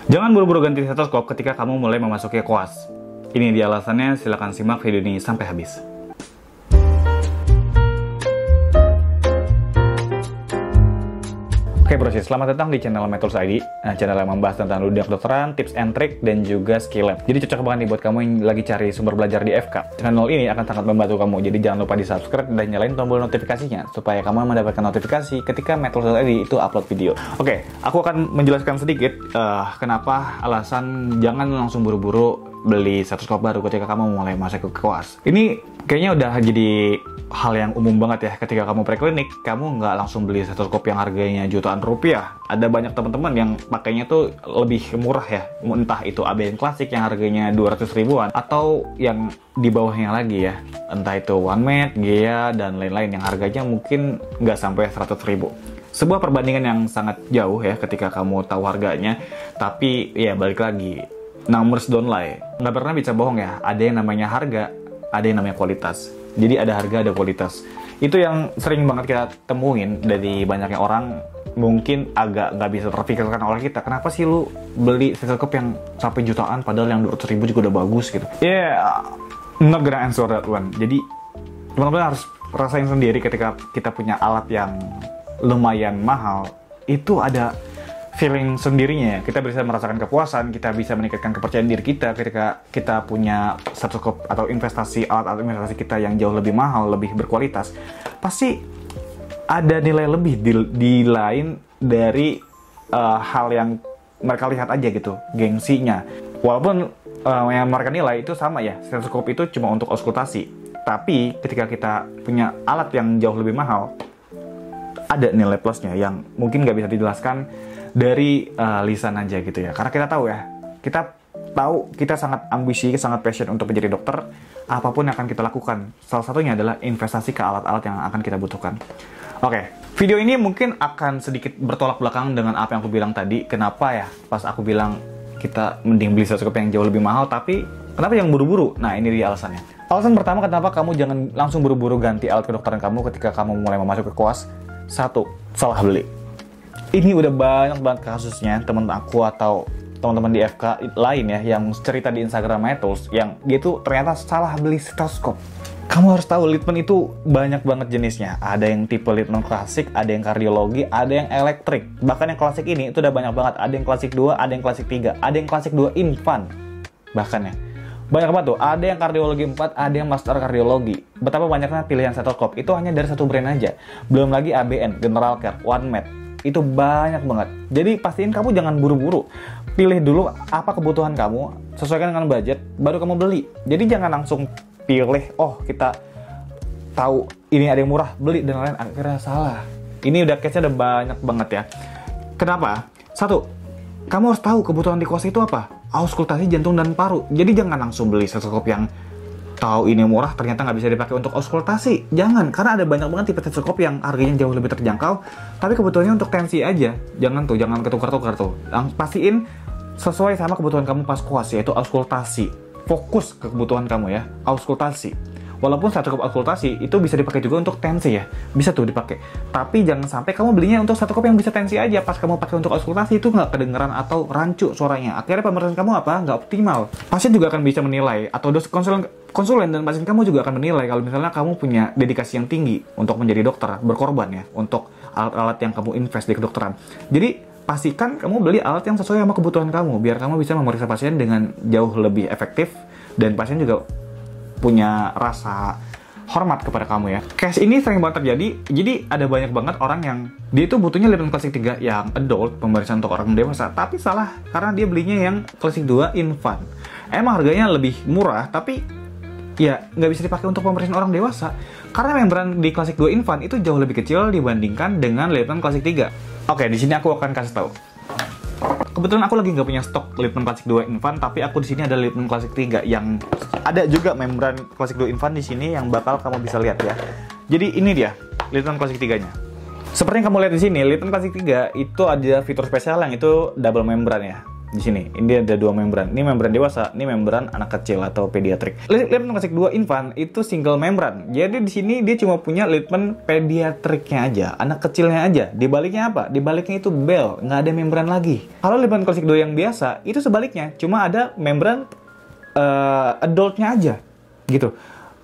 Jangan buru-buru ganti stetoskop ketika kamu mulai memasuki koas. Ini dia alasannya, silahkan simak video ini sampai habis. Oke bro, selamat datang di channel MedTools ID. Nah, channel yang membahas tentang dunia kedokteran, tips and trick, dan juga skill lab. Jadi cocok banget nih buat kamu yang lagi cari sumber belajar di FK. Channel ini akan sangat membantu kamu, jadi jangan lupa di subscribe dan nyalain tombol notifikasinya, supaya kamu mendapatkan notifikasi ketika MedTools ID itu upload video. Oke, aku akan menjelaskan sedikit kenapa alasan jangan langsung buru-buru beli stetoskop baru ketika kamu mulai masuk ke koas. Ini kayaknya udah jadi hal yang umum banget ya, ketika kamu preklinik, kamu nggak langsung beli stetoskop yang harganya jutaan rupiah. Ada banyak teman-teman yang pakainya tuh lebih murah ya, entah itu ABN klasik yang harganya 200 ribuan, atau yang di bawahnya lagi ya, entah itu OneMed, Gea, dan lain-lain yang harganya mungkin nggak sampai 100 ribu. Sebuah perbandingan yang sangat jauh ya ketika kamu tahu harganya, tapi ya balik lagi, numbers don't lie. Nggak pernah bisa bohong ya, ada yang namanya harga, ada yang namanya kualitas. Jadi ada harga, ada kualitas. Itu yang sering banget kita temuin dari banyaknya orang, mungkin agak nggak bisa terpikirkan oleh kita. Kenapa sih lu beli stetoskop yang sampai jutaan, padahal yang 200 ribu juga udah bagus gitu. Not gonna answer that one. Jadi teman-teman harus rasain sendiri ketika kita punya alat yang lumayan mahal, itu ada feeling sendirinya ya. Kita bisa merasakan kepuasan, kita bisa meningkatkan kepercayaan diri kita ketika kita punya stetoskop atau investasi, alat-alat investasi kita yang jauh lebih mahal, lebih berkualitas. Pasti ada nilai lebih di lain dari hal yang mereka lihat aja gitu, gengsinya. Walaupun yang mereka nilai itu sama ya, stetoskop itu cuma untuk auskultasi. Tapi ketika kita punya alat yang jauh lebih mahal, ada nilai plusnya yang mungkin nggak bisa dijelaskan dari lisan aja gitu ya. Karena kita tahu ya, kita sangat ambisi, sangat passion untuk menjadi dokter. Apapun yang akan kita lakukan, salah satunya adalah investasi ke alat-alat yang akan kita butuhkan. Oke, video ini mungkin akan sedikit bertolak belakang dengan apa yang aku bilang tadi. Kenapa ya pas aku bilang kita mending beli stetoskop yang jauh lebih mahal, tapi kenapa yang buru-buru? Nah, ini dia alasannya. Alasan pertama kenapa kamu jangan langsung buru-buru ganti alat kedokteran kamu ketika kamu mulai masuk ke koas. Satu, salah beli. Ini udah banyak banget kasusnya teman aku atau teman-teman di FK lain ya yang cerita di Instagram MedTools yang dia tuh ternyata salah beli stetoskop. Kamu harus tahu Litman itu banyak banget jenisnya. Ada yang tipe Litman klasik, ada yang kardiologi, ada yang elektrik. Bahkan yang klasik ini itu udah banyak banget. Ada yang klasik 2, ada yang klasik 3, ada yang klasik 2 infant. Bahkan ya. Banyak banget tuh. Ada yang kardiologi 4, ada yang master kardiologi. Betapa banyaknya pilihan stetoskop. Itu hanya dari satu brand aja. Belum lagi ABN, General Care, OneMed. Itu banyak banget. Jadi pastiin kamu jangan buru-buru. Pilih dulu apa kebutuhan kamu, sesuaikan dengan budget, baru kamu beli. Jadi jangan langsung pilih, oh kita tahu ini ada yang murah, beli, dan lain-lain. Akhirnya salah. Ini udah case-nya udah banyak banget ya. Kenapa? Satu, kamu harus tahu kebutuhan di koas itu apa. Auskultasi jantung dan paru. Jadi jangan langsung beli stetoskop yang tahu ini murah ternyata nggak bisa dipakai untuk auskultasi. Jangan, karena ada banyak banget tipe stetoskop yang harganya jauh lebih terjangkau, tapi kebutuhannya untuk tensi aja. Jangan ketukar-tukar tuh. Pastiin sesuai sama kebutuhan kamu pas koas, yaitu auskultasi. Fokus ke kebutuhan kamu ya, auskultasi. Walaupun stetoskop auskultasi itu bisa dipakai juga untuk tensi ya, bisa tuh dipakai. Tapi jangan sampai kamu belinya untuk stetoskop yang bisa tensi aja, pas kamu pakai untuk auskultasi itu nggak kedengeran atau rancu suaranya. Akhirnya pemeriksaan kamu nggak optimal. Pasien juga akan bisa menilai, atau konsulen dan pasien kamu juga akan menilai kalau misalnya kamu punya dedikasi yang tinggi untuk menjadi dokter, berkorban ya untuk alat-alat yang kamu invest di kedokteran. Jadi pastikan kamu beli alat yang sesuai sama kebutuhan kamu, biar kamu bisa memeriksa pasien dengan jauh lebih efektif, dan pasien juga punya rasa hormat kepada kamu ya. Case ini sering banget terjadi. Jadi ada banyak banget orang yang dia itu butuhnya Litman klasik 3 yang adult, pemeriksaan untuk orang dewasa, tapi salah karena dia belinya yang klasik 2 infant. Emang harganya lebih murah, tapi ya nggak bisa dipakai untuk pemeriksaan orang dewasa karena membran di klasik 2 infant itu jauh lebih kecil dibandingkan dengan Litman klasik 3. Oke, di sini aku akan kasih tahu. Kebetulan aku lagi nggak punya stok Litman klasik 2 infant, tapi aku di sini ada Litman klasik 3 yang ada juga membran klasik 2 infant di sini yang bakal kamu bisa lihat ya. Jadi ini dia Litman klasik 3-nya. Seperti yang kamu lihat di sini, Litman klasik 3 itu ada fitur spesial yang itu double membran ya. di sini. Ini ada 2 membran. Ini membran dewasa, ini membran anak kecil atau pediatrik. Litman klasik 2 infant itu single membran. Jadi di sini dia cuma punya Litman pediatriknya aja, anak kecilnya aja. Di baliknya apa? Di baliknya itu bell, nggak ada membran lagi. Kalau Litman klasik 2 yang biasa itu sebaliknya, cuma ada membran adultnya aja, gitu.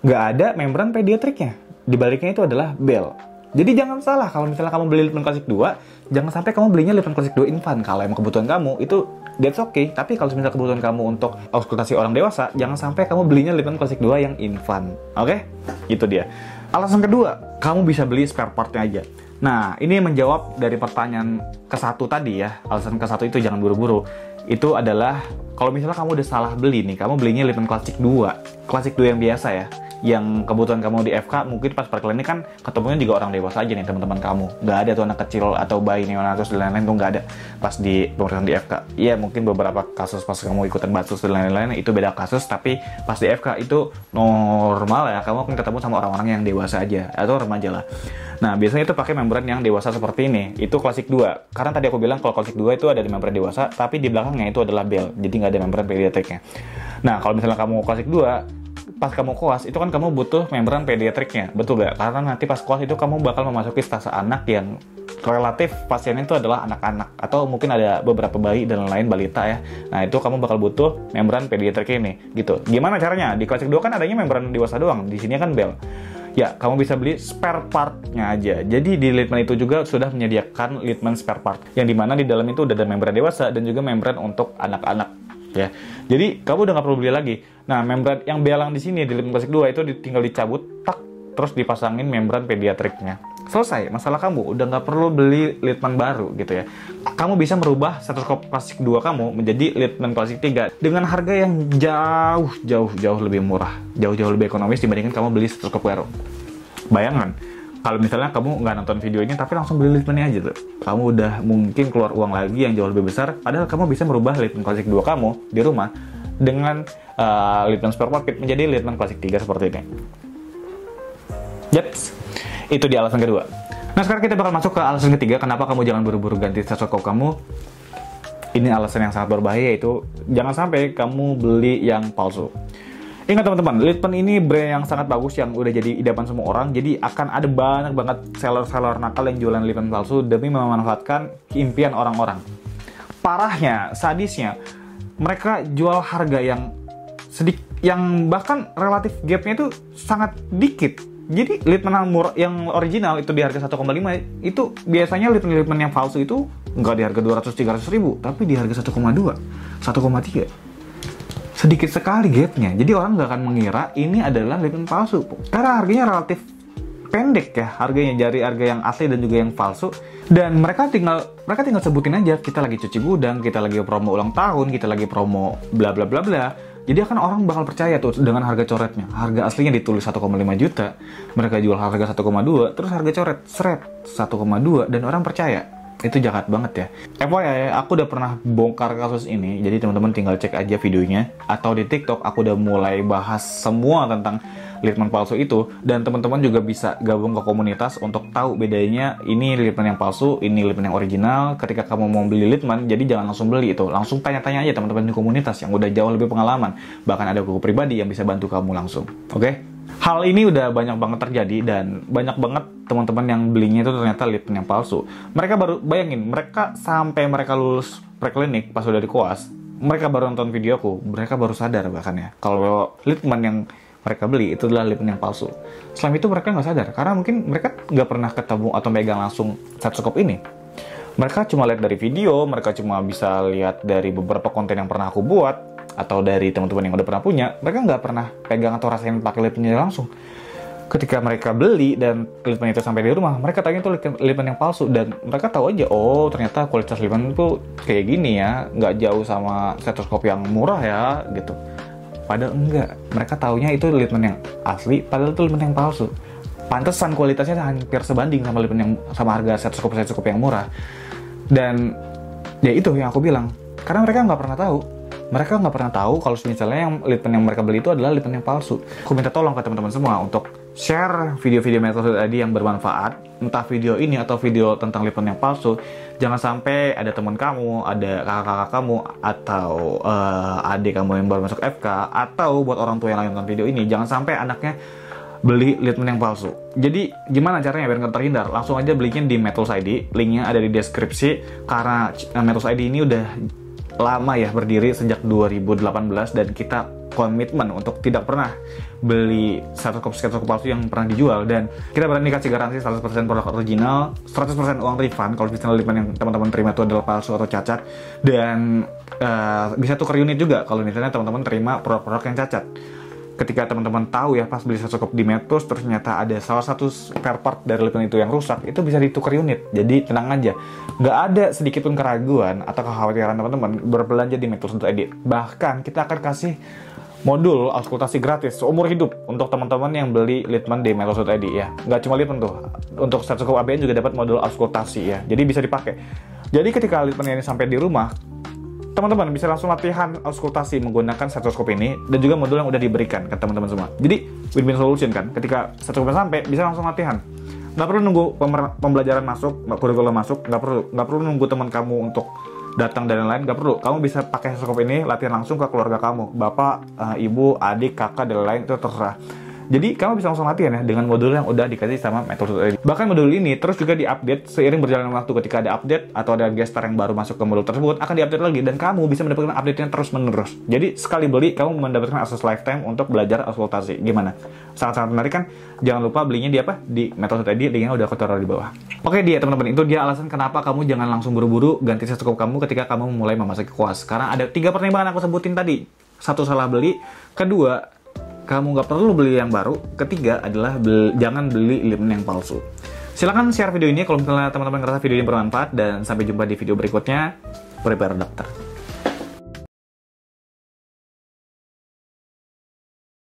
Nggak ada membran pediatriknya. Di baliknya itu adalah bell. Jadi jangan salah, kalau misalnya kamu beli Litman klasik 2, jangan sampai kamu belinya Litman klasik 2 infant. Kalau emang kebutuhan kamu, itu that's okay. Tapi kalau misalnya kebutuhan kamu untuk auskultasi orang dewasa, jangan sampai kamu belinya Litman klasik 2 yang infant. Oke? Itu dia. Alasan kedua, kamu bisa beli spare partnya aja. Nah, ini menjawab dari pertanyaan ke-1 tadi ya. Alasan ke-1 itu jangan buru-buru. Itu adalah, kalau misalnya kamu udah salah beli nih, kamu belinya Litman klasik 2. Klasik 2 yang biasa ya. Yang kebutuhan kamu di FK, mungkin pas perklinik kan ketemunya juga orang dewasa aja nih teman-teman kamu. Nggak ada tuh anak kecil atau bayi neonatus dan lain-lain tuh nggak ada pas di pemeriksaan di FK. Iya mungkin beberapa kasus pas kamu ikutan batus dan lain-lain itu beda kasus, tapi pas di FK itu normal ya, kamu akan ketemu sama orang-orang yang dewasa aja atau remaja lah. Nah biasanya itu pakai membran yang dewasa seperti ini, itu klasik 2. Karena tadi aku bilang kalau klasik 2 itu ada di membran dewasa, tapi di belakangnya itu adalah bell, jadi nggak ada membran pediatriknya. Nah kalau misalnya kamu klasik 2, pas kamu koas itu kan kamu butuh membran pediatriknya, betul gak? Karena nanti pas koas itu kamu bakal memasuki stase anak yang relatif pasiennya itu adalah anak-anak atau mungkin ada beberapa bayi dan lain balita ya. Nah itu kamu bakal butuh membran pediatrik ini, gitu. Gimana caranya? Di klasik 2 kan adanya membran dewasa doang, di sini kan bell. Ya, kamu bisa beli spare part-nya aja. Jadi di Litman itu juga sudah menyediakan Litman spare part, yang dimana di dalam itu udah ada membran dewasa dan juga membran untuk anak-anak. Ya, jadi kamu udah nggak perlu beli lagi. Nah, membran yang belang di sini di Litman klasik 2 itu tinggal dicabut, tak, terus dipasangin membran pediatriknya. Selesai, masalah kamu udah nggak perlu beli Litman baru gitu ya. Kamu bisa merubah stetoskop klasik 2 kamu menjadi Litman klasik 3 dengan harga yang jauh lebih murah, jauh lebih ekonomis dibandingkan kamu beli stetoskop baru. Bayangan, kalau misalnya kamu nggak nonton video ini tapi langsung beli Litman-nya aja tuh, kamu udah mungkin keluar uang lagi yang jauh lebih besar, padahal kamu bisa merubah Litman klasik 2 kamu di rumah dengan Litman spare part kit menjadi Litman klasik 3 seperti ini. Yaps, itu di alasan kedua. Nah sekarang kita bakal masuk ke alasan ketiga, kenapa kamu jangan buru-buru ganti stetoskop kamu. Ini alasan yang sangat berbahaya, yaitu jangan sampai kamu beli yang palsu. Ingat teman-teman, Litman ini brand yang sangat bagus yang udah jadi idaman semua orang. Jadi akan ada banyak banget seller-seller nakal yang jualan Litman palsu demi memanfaatkan impian orang-orang. Parahnya, sadisnya, mereka jual harga yang sedikit, yang bahkan relatif gapnya itu sangat dikit. Jadi Litman yang original itu di harga 1,5, itu biasanya Litman yang palsu itu nggak di harga 200-300 ribu, tapi di harga 1,2, 1,3. Sedikit sekali gapnya, jadi orang nggak akan mengira ini adalah Litman palsu karena harganya relatif pendek ya, harganya dari harga yang asli dan juga yang palsu. Dan mereka tinggal sebutin aja, kita lagi cuci gudang, kita lagi promo ulang tahun, kita lagi promo bla bla bla bla. Jadi akan orang bakal percaya tuh dengan harga coretnya. Harga aslinya ditulis 1,5 juta, mereka jual harga 1,2, terus harga coret seret 1,2 dan orang percaya. Itu jahat banget ya. FYI, aku udah pernah bongkar kasus ini, jadi teman-teman tinggal cek aja videonya. Atau di TikTok, aku udah mulai bahas semua tentang Litman palsu itu. Dan teman-teman juga bisa gabung ke komunitas untuk tahu bedanya ini Litman yang palsu, ini Litman yang original. Ketika kamu mau beli Litman, jadi jangan langsung beli itu. Langsung tanya-tanya aja teman-teman di komunitas yang udah jauh lebih pengalaman. Bahkan ada buku pribadi yang bisa bantu kamu langsung. Oke? Hal ini udah banyak banget terjadi dan banyak banget teman-teman yang belinya itu ternyata Litman yang palsu. Mereka baru, bayangin, mereka sampai mereka lulus preklinik pas udah di koas, mereka baru nonton videoku, mereka baru sadar bahkan ya kalau Litman yang mereka beli itu adalah Litman yang palsu. Selain itu mereka nggak sadar karena mungkin mereka nggak pernah ketemu atau megang langsung stetoskop ini. Mereka cuma lihat dari video, mereka cuma bisa lihat dari beberapa konten yang pernah aku buat atau dari teman-teman yang udah pernah punya. Mereka nggak pernah pegang atau rasain pakai Litman langsung. Ketika mereka beli dan Litman itu sampai di rumah, mereka tanya itu Litman yang palsu dan mereka tahu aja, oh ternyata kualitas Litman itu kayak gini ya, nggak jauh sama stetoskop yang murah ya gitu. Padahal enggak, mereka taunya itu Litman yang asli, padahal itu Litman yang palsu. Pantesan kualitasnya hampir sebanding sama Litman yang sama harga stetoskop yang murah. Dan ya itu yang aku bilang, karena mereka nggak pernah tahu. Mereka nggak pernah tahu kalau misalnya yang Litman yang mereka beli itu adalah Litman yang palsu. Aku minta tolong ke teman-teman semua untuk share video-video metode tadi yang bermanfaat, entah video ini atau video tentang Litman yang palsu, jangan sampai ada teman kamu, ada kakak-kakak kamu, atau adik kamu yang baru masuk FK, atau buat orang tua yang lagi nonton video ini, jangan sampai anaknya beli litmen yang palsu. Jadi gimana caranya biar nggak terhindar? Langsung aja belinya di Metals ID, linknya ada di deskripsi. Karena Metals ID ini udah lama ya berdiri sejak 2018 dan kita komitmen untuk tidak pernah beli stetoskop palsu yang pernah dijual, dan kita berani kasih garansi 100% produk original, 100% uang refund kalau misalnya litmen yang teman-teman terima itu adalah palsu atau cacat, dan bisa tukar unit juga kalau misalnya teman-teman terima produk-produk yang cacat. Ketika teman-teman tahu ya pas beli stetoskop di Metus terus ternyata ada salah satu spare part dari litmen itu yang rusak, itu bisa ditukar unit. Jadi tenang aja, nggak ada sedikit pun keraguan atau kekhawatiran teman-teman berbelanja di Metus.id. Bahkan kita akan kasih modul auskultasi gratis seumur hidup untuk teman-teman yang beli litmen di Metus.id ya. Nggak cuma litmen tuh, untuk stetoskop ABN juga dapat modul auskultasi ya. Jadi bisa dipakai. Jadi ketika litmen ini sampai di rumah, teman-teman bisa langsung latihan auskultasi menggunakan stetoskop ini dan juga modul yang udah diberikan ke teman-teman semua. Jadi win-win solution kan, ketika stetoskopnya sampai bisa langsung latihan. Nggak perlu nunggu pembelajaran masuk, kurikulum masuk, nggak perlu nunggu teman kamu untuk datang dan lain-lain, nggak perlu. Kamu bisa pakai stetoskop ini latihan langsung ke keluarga kamu, bapak, ibu, adik, kakak dan lain-lain, itu terserah. Jadi kamu bisa langsung latihan ya dengan modul yang udah dikasih sama Metus.id. Bahkan modul ini terus juga diupdate seiring berjalannya waktu. Ketika ada update atau ada gestar yang baru masuk ke modul tersebut akan diupdate lagi dan kamu bisa mendapatkan update-nya terus menerus. Jadi sekali beli kamu mendapatkan akses lifetime untuk belajar auskultasi. Gimana? Sangat-sangat menarik kan? Jangan lupa belinya di apa? Di Metus.id, linknya udah aku taruh di bawah. Oke dia teman-teman, itu dia alasan kenapa kamu jangan langsung buru-buru ganti stetoskop kamu ketika kamu mulai memasuki kuas. Karena ada 3 pertimbangan aku sebutin tadi. 1, salah beli. Kedua, kamu nggak perlu beli yang baru. Ketiga adalah jangan beli litmen yang palsu. Silahkan share video ini kalau misalnya teman-teman ngerasa video ini bermanfaat, dan sampai jumpa di video berikutnya. Prepare Dokter.